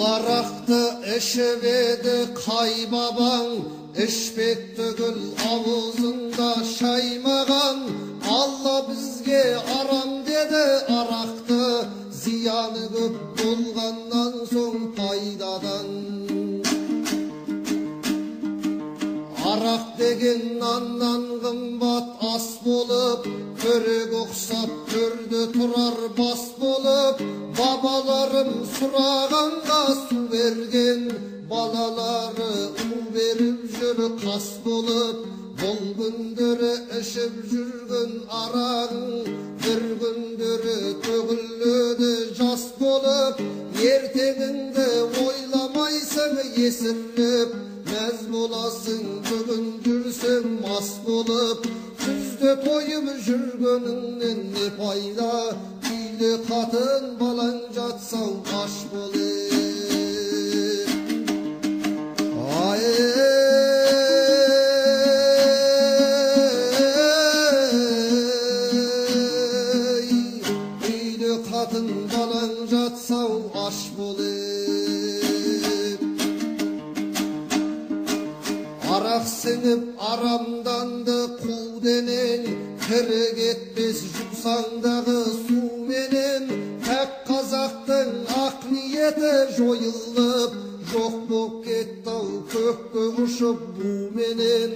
Araktı eşevedi kaybaban, eşpek tögül avuzunda şaymağan. Allah bizge aram dedi araktı, ziyanı köp bulgandan soň paydadan. Arak degen nandan gımbat as bolup, körek oksap körde turar bas bolup. Babalarım suraganга su bergen, balaları u berip jür kas bolup. Bol gündörü eşip jürgün aragın, bir gündörü tögüllödü jas bolup. Erteğinde oylamaysın yesirip, mez bolasın bugün jürsün mas bolup. Tüzde toyup jürgönünden ne payda, tüylü katın balan jatsaң aş bolip. Tüylü katın balan jatsaң aş bolip. Arak singip aramdandı kul denen, kırık etmez jumsaňdagy su menen. Tek Kazaktın ak niyeti joyulup, jok bop ketdi kökke uçup bu menen.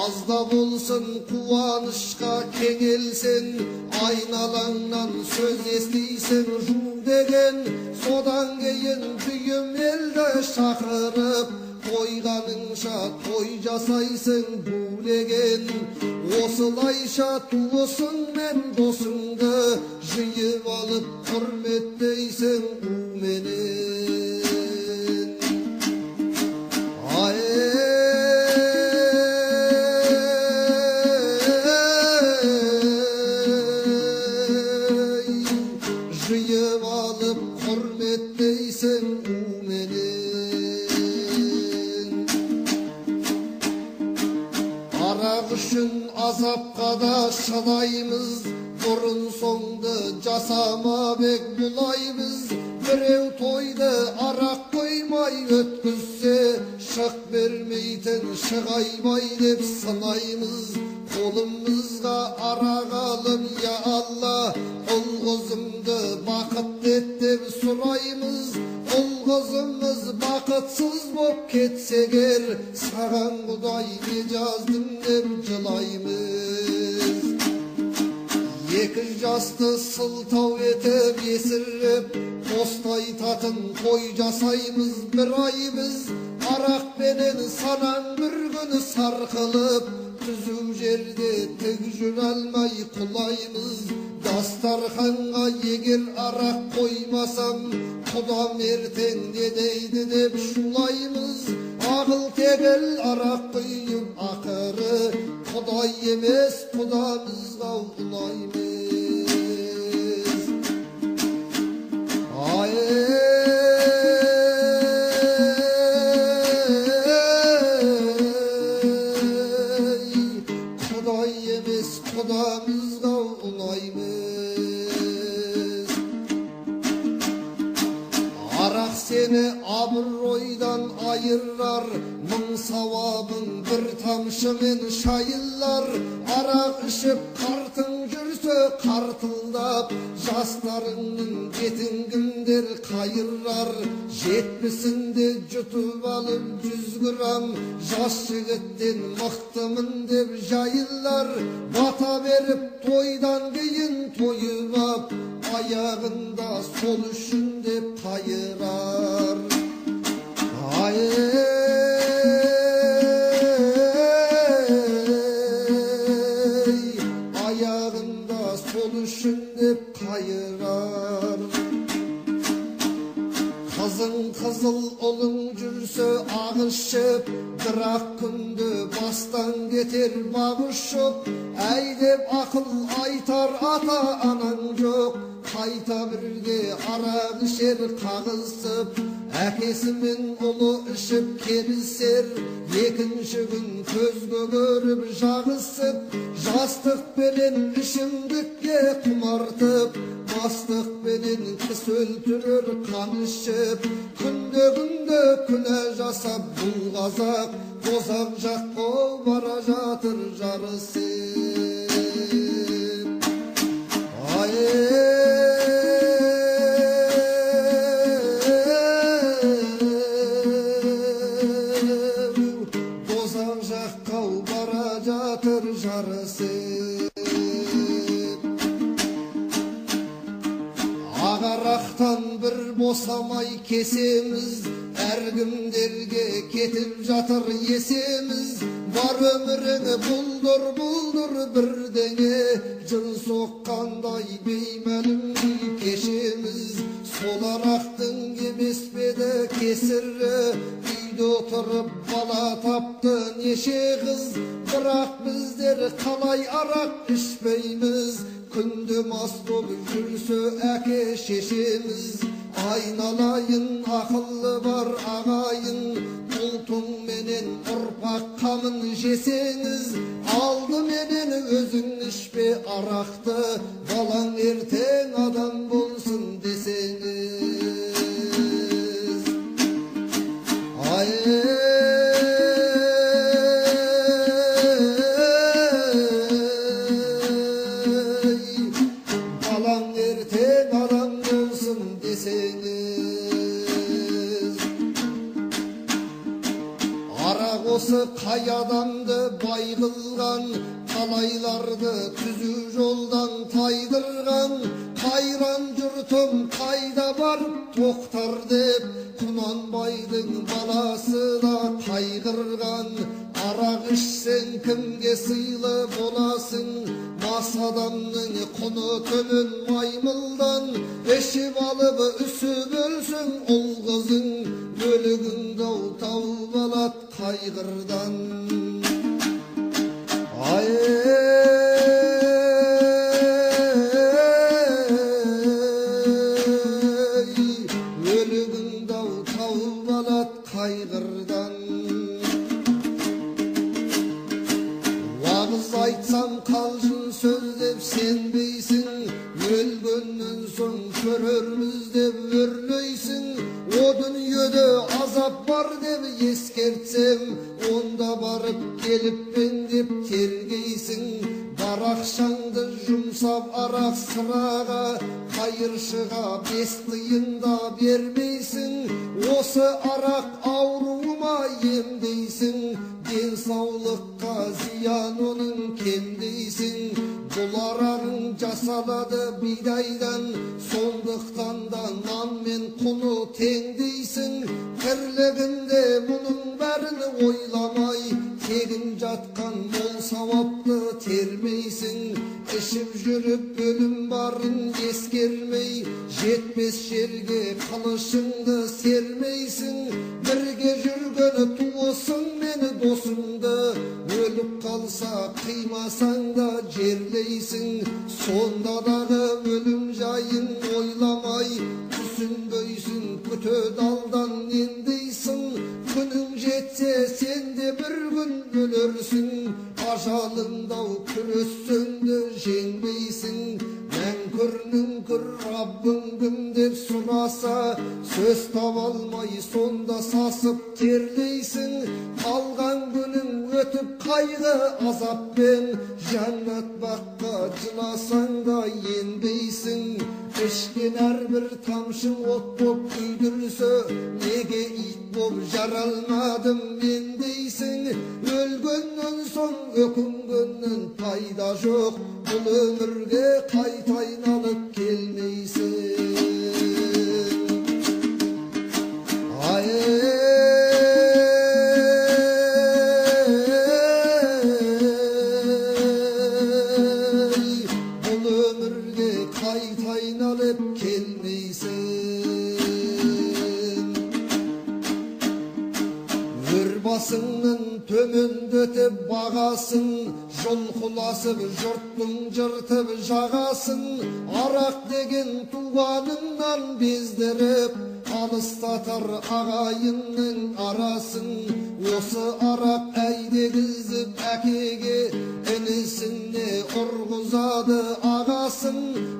Azda bolsun kuvanışka kegelsin, aynalangdan söz estiysin ju degen. Sodan keyin büyüm elde şakırıp, toyganыңша toy jasaysın bu degen. Osılayşa tuğusun men dosuңdu, jıyıp alıp hürmetteysin u menen. Jıyıp alıp hürmetteysin u menen. Arak üçün azapka da şadaymız, burun soňdy jasama bek bulaybız. Birew toyda arak koymay ötküzse, şık bermeyten şıgaybay dep sınaymız. Kolumuzga arak alıp ya Allah, ol gozumdy bakyt et dep suraymız. Ol gozumuz bakytsız bop ketseger, sagan Kuday ne jazdym dep jylaymız. Iki jastı sıltav etip yesirip, postay tatın toy jasaymız bir aybız. Arak benen sanan bir gün sarkılıp, tüzüm jerde tek jüralmay kulaymız. Dastarxanga eger arak koymasam, Kudam erten dedeydi dep şulaymız. Ağıl tegel arak kuyup akırı, Kuday emes Kudamızga ulaymız. Kuday emes Kudamızga ulaymız. Arak seni abroydan ayırrar, mıň savabın bir tamşымен şayıllar. Arak içip kartın jürse kartıldap, jaslarının getin günder kayırrar. 70'inde jutup alıp 100 gram, jas jigitden mıktımın dep jayıllar. Bata berip toydan keyin toyup, ayağında sol üçün dep kayırar. Ayağında sol üçün dep kayırar. Kızın kızıl olun jürse ağışıp, birak kündü bastan getir bağışıp. Ey dep akıl aytar ata anan jok, қайта бірге арақ ішер қағысып, әкесі мен ұлы ішіп келісер, екінші күн көзге көріп жағысып, жастық пенен ішімдікке құмартып, мастық пенен кіс өлтірер қан ішіп, күнде күнә жасап бұл қазақ босақ жаққа бара жатыр жарысып. Босақ жаққа бара жатыр жарысып. Ағарақтан бір босамай кесеміз, әркімдерге кетіп жатыр есеміз. Бар өміріңі бұлдыр бірдеңе, жын соққандай беймәлім кешеміз. Сол арақтың емес педі кесірі, үйде отырып бала тапты неше қыз. Бірақ біздер қалай арақ ішпейміз, күнде мас болып жүрсе әке шешеміз. Айналайын ақылы бар ағайын, ұлтың менен ұрпақ қамын жесеңіз, алды менен өзің ішпе арақты, балаң ертең адам болсын десеңіз. Балаң ертең адам болсын десеңіз. Арақ осы қай адамды бай қылған, талайларды түзу жолдан тайдырған. Қайран жұртым қайда барып тоқтар деп, Құнанбайдың баласы да қайғырған. Арақ ішсең кімге сыйлы боласың, мас адамның құны төмен маймылдан. Ішіп алып үсіп өлсін ұл қызың, өлігіңді тауып алат қайғырдан. Өлігіңді тауып алат қайғырдан. Уағыз айтсам қалжың сөз деп сенбейсің, өлгеннен соң көрерміз деп өрлейсің. О дүниеде азап бар деп ескертсем, онда барып келіппен деп тергейсің. Бар ақшаңды жұмсап арақ сыраға, қайыршыға 5 тиын да бермейсің. Осы арақ ауруыма емдейсің, денсаулыққа зиян оның кемдейсің. Бұл арағың жасалады бидайдан, сондықтан да нан мен құны теңдейсің. Тірлігінде мұның бәрін ойламай, тегін жатқан мол сауапты термейсің. Ішіп жүріп өлім барын ескермей, жетпес жерге қылышыңды сермейсің. Бірге жүрген туысың мен досыңды, өліп қалса қимасаң да жерлейсің. Сонда дағы өлім жайын ойламай, түсінбейсің күтеді алдан нендейсің. Күнің жетсе сен де бір күн өлерсің, ажалыңдау күрессең де жеңбейсің. Мүңкір Раббың кім деп сұраса, сөз таба алмай сонда сасып терлейсің. Қалған күнің өтіп қайғы азаппен, жәннат баққа жыласаң да енбейсің. Ішкен әрбір тамшың от боп күйдірсе, неге ит боп жаралмадым мен дейсің. Өлгеннен соң өкінгеннен пайда жоқ, бұл өмірге қайта айналып келмейсің. Бұл өмірге қайта айналып келмейсің. Өр басыңның төмендетіп бағасын, жұлқыласып жұрттың жыртып жағасын, арақ деген туғаныңнан бездіріп, алыстатар ағайынның арасын. Осы арақ әйдегізіп әкеге, інісіне ұрғызады ағасын.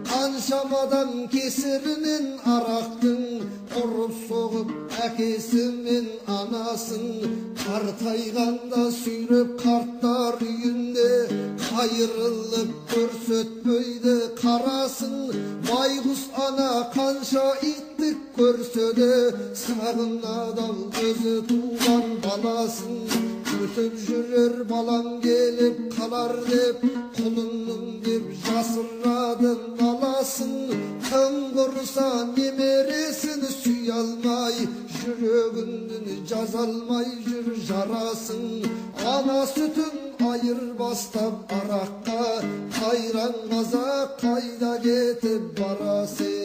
Қаншамадан кесірінен арақтың, ұрып соғып әкесі мен анасын. Қартайғанда сүйреп қарттар үйінде, қайырылып көрсетпейді қарасын. Байғұс ана қанша иттік көрсе де, сағынады өзі туған баласын. Өтіп жүрер балам келіп қалар деп, құлынның деп жасырады баласын. Тым құрса немересін сүй алмай, жүрегін жаза алмай жүр жарасын. Ана сүтін айырбастап араққа, қайран қазақ қайда кетіп барасың?